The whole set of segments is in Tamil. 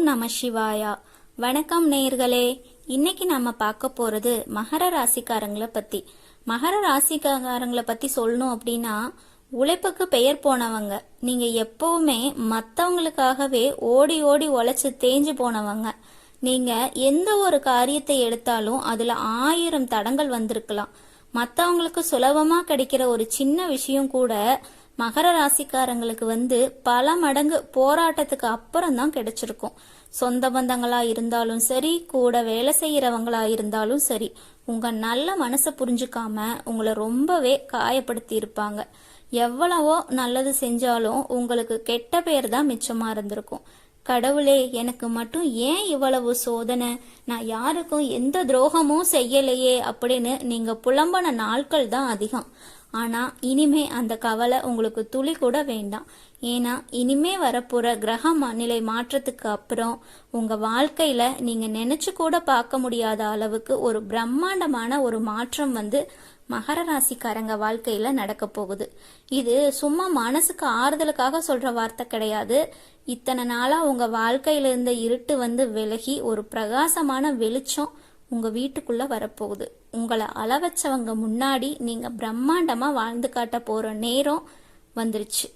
நம சிவாயா. வணக்கம் நேயர்களே. இன்னைக்கு நம்ம பார்க்க போறது மகர ராசிக்காரங்களை பத்தி. மகர ராசிக்காரங்களை பத்தி சொல்லணும் அப்படின்னா, உழைப்புக்கு பெயர் போனவங்க. நீங்க எப்பவுமே மத்தவங்களுக்காகவே ஓடி ஓடி உழைச்சு தேஞ்சு போனவங்க. நீங்க எந்த ஒரு காரியத்தை எடுத்தாலும் அதுல 1000 தடங்கள் வந்திருக்கலாம். மத்தவங்களுக்கு சுலபமா கிடைக்கிற ஒரு சின்ன விஷயம் கூட மகர ராசிக்காரங்களுக்கு பல மடங்கு போராட்டத்துக்கு அப்புறம் தான் கிடைச்சிருக்கும். சொந்த பந்தங்களா இருந்தாலும் சரி, கூட வேலை செய்யறவங்களா இருந்தாலும் சரி, உங்க நல்ல மனசை புரிஞ்சுக்காம உங்களை ரொம்பவே காயப்படுத்தி இருப்பாங்க. எவ்வளவோ நல்லது செஞ்சாலும் உங்களுக்கு கெட்ட பேர் தான் மிச்சமா இருந்திருக்கும். கடவுளே, எனக்கு மட்டும் ஏன் இவ்வளவு சோதனை, நான் யாருக்கும் எந்த துரோகமும் செய்யலையே அப்படின்னு நீங்க புலம்பன நாட்கள் தான் அதிகம். ஆனா இனிமே அந்த கவலை உங்களுக்கு துளி கூட வேண்டாம். ஏன்னா இனிமே வரப்போற கிரக நிலை மாற்றத்துக்கு அப்புறம் உங்க வாழ்க்கையில நீங்க நினைச்சு கூட பார்க்க முடியாத அளவுக்கு ஒரு பிரம்மாண்டமான ஒரு மாற்றம் மகர ராசிக்காரங்க வாழ்க்கையில நடக்க போகுது. இது சும்மா மனசுக்கு ஆறுதலுக்காக சொல்ற வார்த்தை கிடையாது. இத்தனை நாளா உங்க வாழ்க்கையில இருந்த இருட்டு விலகி ஒரு பிரகாசமான வெளிச்சம் உங்க வீட்டுக்குள்ள வரப்போகுது. உங்களை அளவச்சவங்க முன்னாடி நீங்க பிரம்மாண்டமா வாழ்ந்து காட்ட போற நேரம் வந்துருச்சு.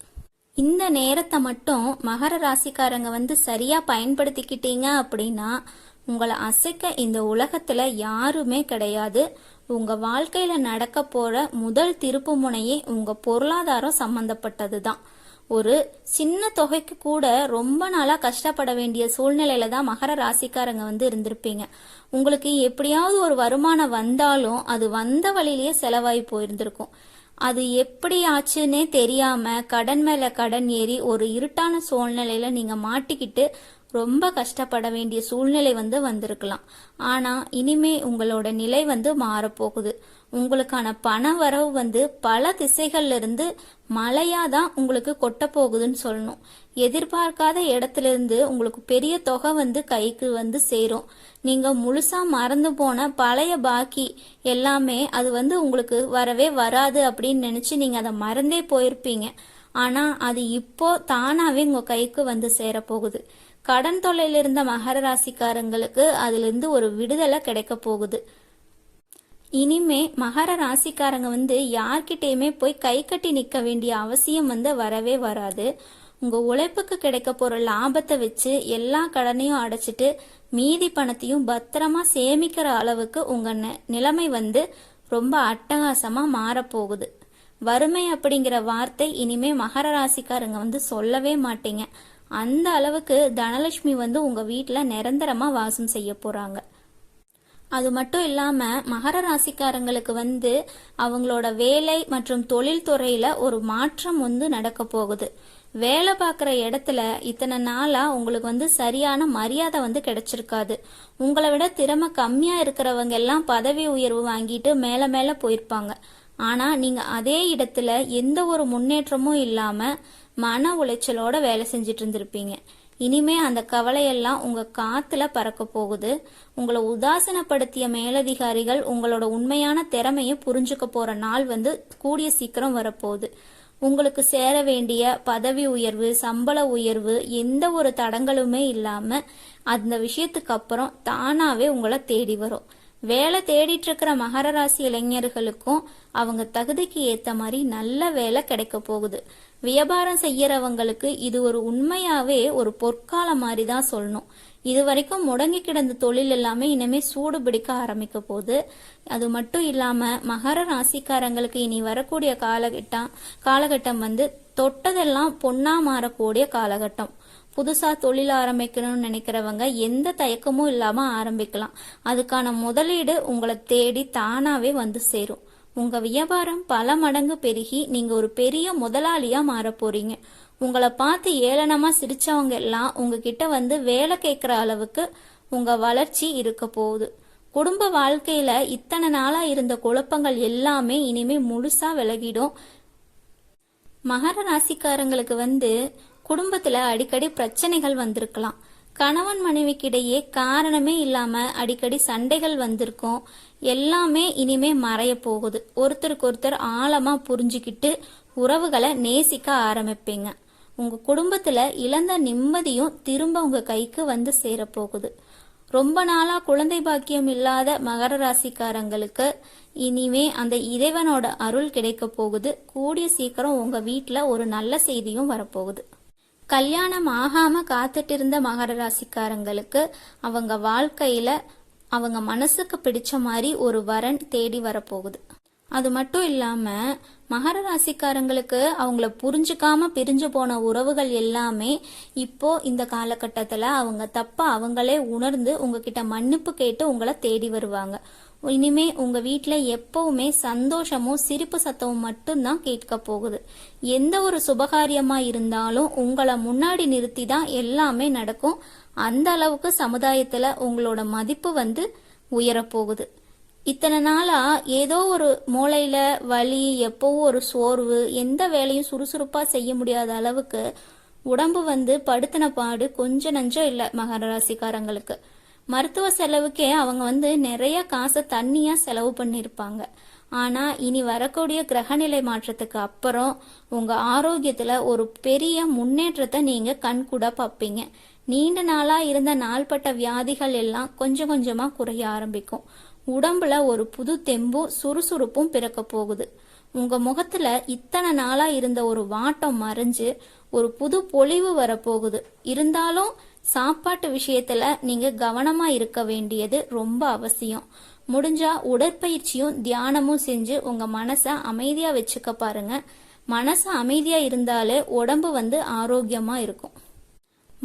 இந்த நேரத்தை மட்டும் மகர ராசிக்காரங்க சரியா பயன்படுத்திக்கிட்டீங்க அப்படின்னா உங்களை அசைக்க இந்த உலகத்துல யாருமே கிடையாது. உங்க வாழ்க்கையில நடக்க போற முதல் திருப்பு முனையே உங்க பொருளாதாரம் சம்பந்தப்பட்டதுதான். ஒரு சின்ன தொகைக்கு கூட ரொம்ப நாளா கஷ்டப்பட வேண்டிய சூழ்நிலையில தான் மகர ராசிக்காரங்க இருந்திருப்பீங்க. உங்களுக்கு எப்படியாவது ஒரு வருமானம் வந்தாலும் அது வந்த வழியிலேயே செலவாகி போயிருந்திருக்கும். அது எப்படி ஆச்சுன்னே தெரியாம கடன் மேல கடன் ஏறி ஒரு இருட்டான சூழ்நிலையில நீங்க மாட்டிக்கிட்டு ரொம்ப கஷ்டப்பட வேண்டிய சூழ்நிலை வந்திருக்கலாம். ஆனா இனிமே உங்களோட நிலை மாறப்போகுது. உங்களுக்கான பண வரவு பல திசைகள்ல இருந்து மழையாதான் உங்களுக்கு கொட்ட போகுதுன்னு சொல்லணும். எதிர்பார்க்காத இடத்துல இருந்து உங்களுக்கு பெரிய தொகை கைக்கு சேரும். நீங்க முழுசா மறந்து போன பழைய பாக்கி எல்லாமே அது உங்களுக்கு வரவே வராது அப்படின்னு நினைச்சு நீங்க அதை மறந்தே போயிருப்பீங்க. ஆனா அது இப்போ தானாவே உங்க கைக்கு சேர போகுது. கடன் தொல்லையில இருந்த மகர ராசிக்காரங்களுக்கு அதுல இருந்து ஒரு விடுதலை கிடைக்க போகுது. இனிமே மகர ராசிக்காரங்க யார்கிட்டயுமே போய் கை கட்டி நிக்க வேண்டிய அவசியம் வரவே வராது. உங்க உழைப்புக்கு கிடைக்க போற லாபத்தை வச்சு எல்லா கடனையும் அடைச்சிட்டு மீதி பணத்தையும் பத்திரமா சேமிக்கிற அளவுக்கு உங்க நிலைமை ரொம்ப அட்டகாசமா மாறப்போகுது. வறுமை அப்படிங்கிற வார்த்தை இனிமே மகர ராசிக்காரங்க சொல்லவே மாட்டீங்க. அந்த அளவுக்கு தனலட்சுமி உங்க வீட்டுல நிரந்தரமா வாசம் செய்ய போறாங்க. அது மட்டும் இல்லாம மகர ராசிக்காரங்களுக்கு அவங்களோட வேலை மற்றும் தொழில் துறையில ஒரு மாற்றம் நடக்க போகுது. வேலை பார்க்குற இடத்துல இத்தனை நாளா உங்களுக்கு சரியான மரியாதை கிடைச்சிருக்காது. உங்களை விட திறமை கம்மியா இருக்கிறவங்க எல்லாம் பதவி உயர்வு வாங்கிட்டு மேல மேல போயிருப்பாங்க. ஆனா நீங்க அதே இடத்துல எந்த ஒரு முன்னேற்றமும் இல்லாம மன உளைச்சலோட வேலை செஞ்சிட்டு இருந்திருப்பீங்க. இனிமே அந்த கவலையெல்லாம் உங்க காத்துல பறக்க போகுது. உங்களை உதாசனப்படுத்திய மேலதிகாரிகள் உங்களோட உண்மையான திறமையை புரிஞ்சுக்க போற நாள் கூடிய சீக்கிரம் வரப்போகுது. உங்களுக்கு சேர வேண்டிய பதவி உயர்வு, சம்பள உயர்வு எந்த ஒரு தடங்களுமே இல்லாம அந்த விஷயத்துக்கு அப்புறம் தானாவே உங்களை தேடி வரும். வேலை தேடிட்டு இருக்கிற மகர ராசி இளைஞர்களுக்கும் அவங்க தகுதிக்கு ஏத்த மாதிரி நல்ல வேலை கிடைக்க போகுது. வியாபாரம் செய்யறவங்களுக்கு இது ஒரு உண்மையாவே ஒரு பொற்கால மாதிரி தான் சொல்லணும். இது வரைக்கும் முடங்கி கிடந்த தொழில் எல்லாமே இனிமே சூடு பிடிக்க ஆரம்பிக்க போகுது. அது மட்டும் இல்லாம மகர ராசிக்காரங்களுக்கு இனி வரக்கூடிய காலகட்டம் தொட்டதெல்லாம் பொன்னா மாறக்கூடிய காலகட்டம். புதுசா தொழில் ஆரம்பிக்கணும்னு நினைக்கிறவங்க எந்த தயக்கமும் இல்லாம ஆரம்பிக்கலாம். அதுக்கான முதலீடு உங்களை தேடி தானாவே சேரும். உங்க வியாபாரம் பல மடங்கு பெருகி நீங்க ஒரு பெரிய முதலாளியா மாற போறீங்க. உங்களை பார்த்து ஏளனமா சிரிச்சவங்க எல்லாம் உங்ககிட்ட வேலை கேட்கிற அளவுக்கு உங்க வளர்ச்சி இருக்க போகுது. குடும்ப வாழ்க்கையில இத்தனை நாளா இருந்த குழப்பங்கள் எல்லாமே இனிமே முழுசா விலகிடும். மகர ராசிக்காரங்களுக்கு குடும்பத்துல அடிக்கடி பிரச்சனைகள் வந்திருக்கலாம். கணவன் மனைவிக்கிடையே காரணமே இல்லாம அடிக்கடி சண்டைகள் வந்திருக்கும். எல்லாமே இனிமே மறைய போகுது. ஒருத்தருக்கு ஒருத்தர் ஆழமா புரிஞ்சுக்கிட்டு உறவுகளை நேசிக்க ஆரம்பிப்பீங்க. உங்க குடும்பத்துல இழந்த நிம்மதியும் திரும்ப உங்க கைக்கு வந்து சேரப்போகுது. ரொம்ப நாளா குழந்தை பாக்கியம் இல்லாத மகர ராசிக்காரங்களுக்கு இனிமே அந்த இறைவனோட அருள் கிடைக்க போகுது. கூடிய சீக்கிரம் உங்க வீட்டுல ஒரு நல்ல செய்தியும் வரப்போகுது. கல்யாணம் ஆகாம காத்துட்டு இருந்த மகர ராசிக்காரங்களுக்கு அவங்க வாழ்க்கையில அவங்க மனசுக்கு பிடிச்ச மாதிரி ஒரு வரன் தேடி வரப்போகுது. அது மட்டும் இல்லாம மகர ராசிக்காரங்களுக்கு அவங்கள புரிஞ்சுக்காம பிரிஞ்சு போன உறவுகள் எல்லாமே இப்போ இந்த காலகட்டத்துல அவங்க தப்ப அவங்களே உணர்ந்து உங்ககிட்ட மன்னிப்பு கேட்டு உங்களை தேடி வருவாங்க. இனிமே உங்க வீட்டுல எப்பவுமே சந்தோஷமும் சிரிப்பு சத்தமும் மட்டும்தான் கேட்க போகுது. எந்த ஒரு சுபகாரியமா இருந்தாலும் உங்களை முன்னாடி நிறுத்தி தான் எல்லாமே நடக்கும். அந்த அளவுக்கு சமுதாயத்துல உங்களோட மதிப்பு வந்து உயரப்போகுது. இத்தனை நாளா ஏதோ ஒரு மூளையில வலி, எப்பவும் ஒரு சோர்வு, எந்த வேலையும் சுறுசுறுப்பா செய்ய முடியாத அளவுக்கு உடம்பு வந்து படுத்தின பாடு கொஞ்சம் நஞ்சம் இல்லை மகர ராசிக்காரங்களுக்கு. மருத்துவ செலவுக்கே அவங்க வந்து நிறைய காசை தண்ணியா செலவு பண்ணிருப்பாங்க. ஆனா இனி வரக்கூடிய கிரகநிலை மாற்றத்துக்கு அப்புறம் உங்க ஆரோக்கியத்துல ஒரு பெரிய முன்னேற்றத்தை நீங்க கண்கூட பார்ப்பீங்க. நீண்ட நாளா இருந்த நாள்பட்ட வியாதிகள் எல்லாம் கொஞ்சம் கொஞ்சமா குறைய ஆரம்பிக்கும். உடம்புல ஒரு புது தெம்பும் சுறுசுறுப்பும் பிறக்க போகுது. உங்க முகத்துல இத்தனை நாளா இருந்த ஒரு வாட்டம் மறைஞ்சு ஒரு புது பொலிவு வரப்போகுது. இருந்தாலும் சாப்பாட்டு விஷயத்துல நீங்க கவனமா இருக்க வேண்டியது ரொம்ப அவசியம். முடிஞ்சா உடற்பயிற்சியும் தியானமும் செஞ்சு உங்க மனசை அமைதியா வச்சுக்க பாருங்க. மனசு அமைதியா இருந்தாலே உடம்பு வந்து ஆரோக்கியமா இருக்கும்.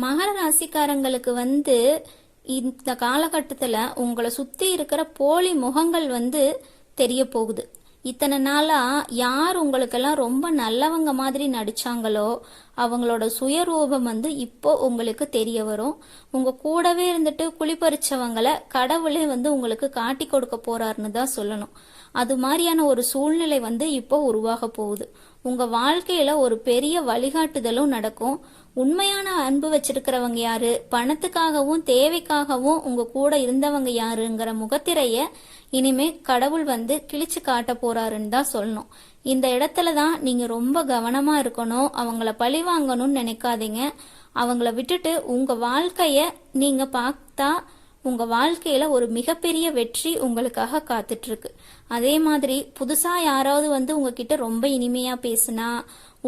மகர ராசிக்காரங்களுக்கு வந்து இந்த காலகட்டத்துல உங்களை சுத்தி இருக்கிற போலி முகங்கள் வந்து தெரிய போகுது. இத்தனை நாளா யார் உங்களுக்கெல்லாம் ரொம்ப நல்லவங்க மாதிரி நடிச்சாங்களோ அவங்களோட சுயரூபம் வந்து இப்போ உங்களுக்கு தெரிய வரும். உங்க கூடவே இருந்துட்டு குளிப்பறிச்சவங்களை கடவுளே வந்து உங்களுக்கு காட்டி கொடுக்க போறாருன்னு தான் சொல்லணும். அது மாதிரியான ஒரு சூழ்நிலை வந்து இப்போ உருவாக போகுது. உங்க வாழ்க்கையில ஒரு பெரிய வழிகாட்டுதலும் நடக்கும். உண்மையான அன்பு வச்சிருக்கிறவங்க யாரு, பணத்துக்காகவும் தேவைக்காகவும் உங்க கூட இருந்தவங்க யாருங்கிற முகத்திரைய இனிமே கடவுள் வந்து கிழிச்சு காட்ட போறாருன்னு தான் சொல்லணும். இந்த இடத்துல தான் நீங்க ரொம்ப கவனமா இருக்கணும். அவங்கள பழி வாங்கணும்னு நினைக்காதீங்க. அவங்கள விட்டுட்டு உங்க வாழ்க்கைய நீங்க பார்த்தா உங்க வாழ்க்கையில ஒரு மிகப்பெரிய வெற்றி உங்களுக்காக காத்துட்டு இருக்கு. அதே மாதிரி புதுசா யாராவது வந்து உங்ககிட்ட ரொம்ப இனிமையா பேசுனா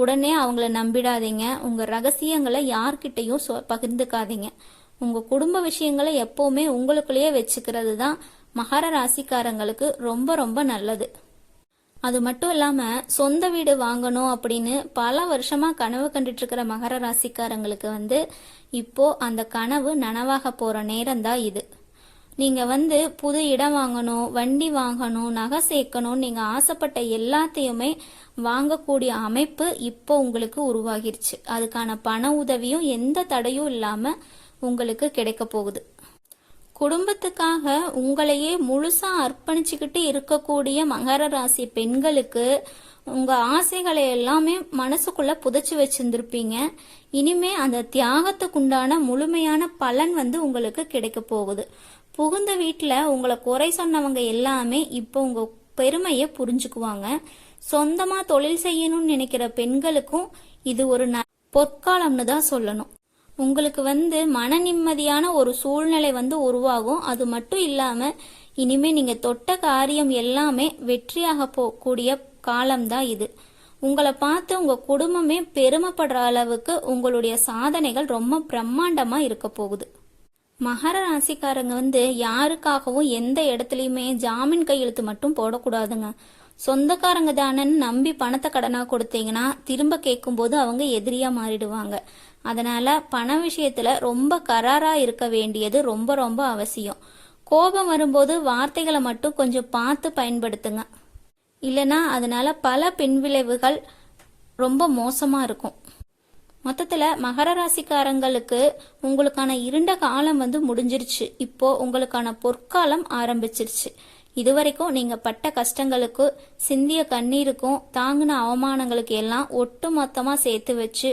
உடனே அவங்கள நம்பிடாதீங்க. உங்க ரகசியங்களை யார்கிட்டையும் பகிர்ந்துக்காதீங்க. உங்க குடும்ப விஷயங்களை எப்பவுமே உங்களுக்குள்ளேயே வச்சுக்கிறது தான் மகர ராசிக்காரங்களுக்கு ரொம்ப ரொம்ப நல்லது. அது மட்டும் இல்லாம சொந்த வீடு வாங்கணும் அப்படின்னு பல வருஷமா கனவு கண்டுட்டு இருக்கிற மகர ராசிக்காரங்களுக்கு வந்து இப்போ அந்த கனவு நனவாக போற நேரம் தான் இது. நீங்க வந்து புது இடம் வாங்கணும், வண்டி வாங்கணும், நகை சேர்க்கணும், நீங்க ஆசைப்பட்ட எல்லாத்தையுமே வாங்கக்கூடிய அமைப்பு இப்போ உங்களுக்கு உருவாகிருச்சு. அதுக்கான பண உதவியும் எந்த தடையும் இல்லாம உங்களுக்கு கிடைக்க போகுது. குடும்பத்துக்காக உங்களையே முழுசா அர்ப்பணிச்சுக்கிட்டு இருக்கக்கூடிய மகர ராசி பெண்களுக்கு உங்க ஆசைகளை எல்லாமே மனசுக்குள்ள புதைச்சு வச்சிருந்திருப்பீங்க. இனிமே அந்த தியாகத்துக்குண்டான முழுமையான பலன் வந்து உங்களுக்கு கிடைக்க போகுது. புகுந்த வீட்டுல உங்களை குறை சொன்னவங்க எல்லாமே இப்போ உங்க பெருமையை புரிஞ்சுக்குவாங்க. சொந்தமா தொழில் செய்யணும்னு நினைக்கிற பெண்களுக்கும் இது ஒரு பொற்காலம்னு தான் சொல்லணும். உங்களுக்கு வந்து மன நிம்மதியான ஒரு சூழ்நிலை வந்து உருவாகும். அது மட்டும் இல்லாம இனிமே நீங்க தொட்ட காரியம் எல்லாமே வெற்றியாக போகக்கூடிய காலம்தான் இது. உங்களை பார்த்து உங்க குடும்பமே பெருமைப்படுற அளவுக்கு உங்களுடைய சாதனைகள் ரொம்ப பிரம்மாண்டமா இருக்க போகுது. மகர ராசிக்காரங்க வந்து யாருக்காகவும் எந்த இடத்துலயுமே ஜாமீன் கையெழுத்து மட்டும் போடக்கூடாதுங்க. சொந்தக்காரங்க தானன்னு நம்பி பணத்தை கடனா கொடுத்தீங்கன்னா திரும்ப கேட்கும் போது அவங்க எதிரியா மாறிடுவாங்க. அதனால பண விஷயத்துல ரொம்ப கராரா இருக்க வேண்டியது ரொம்ப ரொம்ப அவசியம். கோபம் வரும்போது வார்த்தைகளை மட்டும் கொஞ்சம் பார்த்து பயன்படுத்துங்க. இல்லைன்னா அதனால பல பின்விளைவுகள் ரொம்ப மோசமா இருக்கும். மொத்தத்துல மகர ராசிக்காரங்களுக்கு உங்களுக்கான இருண்ட காலம் வந்து முடிஞ்சிருச்சு. இப்போ உங்களுக்கான பொற்காலம் ஆரம்பிச்சிருச்சு. இதுவரைக்கும் நீங்க பட்ட கஷ்டங்களுக்கு, சிந்திய கண்ணீருக்கும், தாங்கின அவமானங்களுக்கு எல்லாம் ஒட்டு மொத்தமா சேர்த்து வச்சு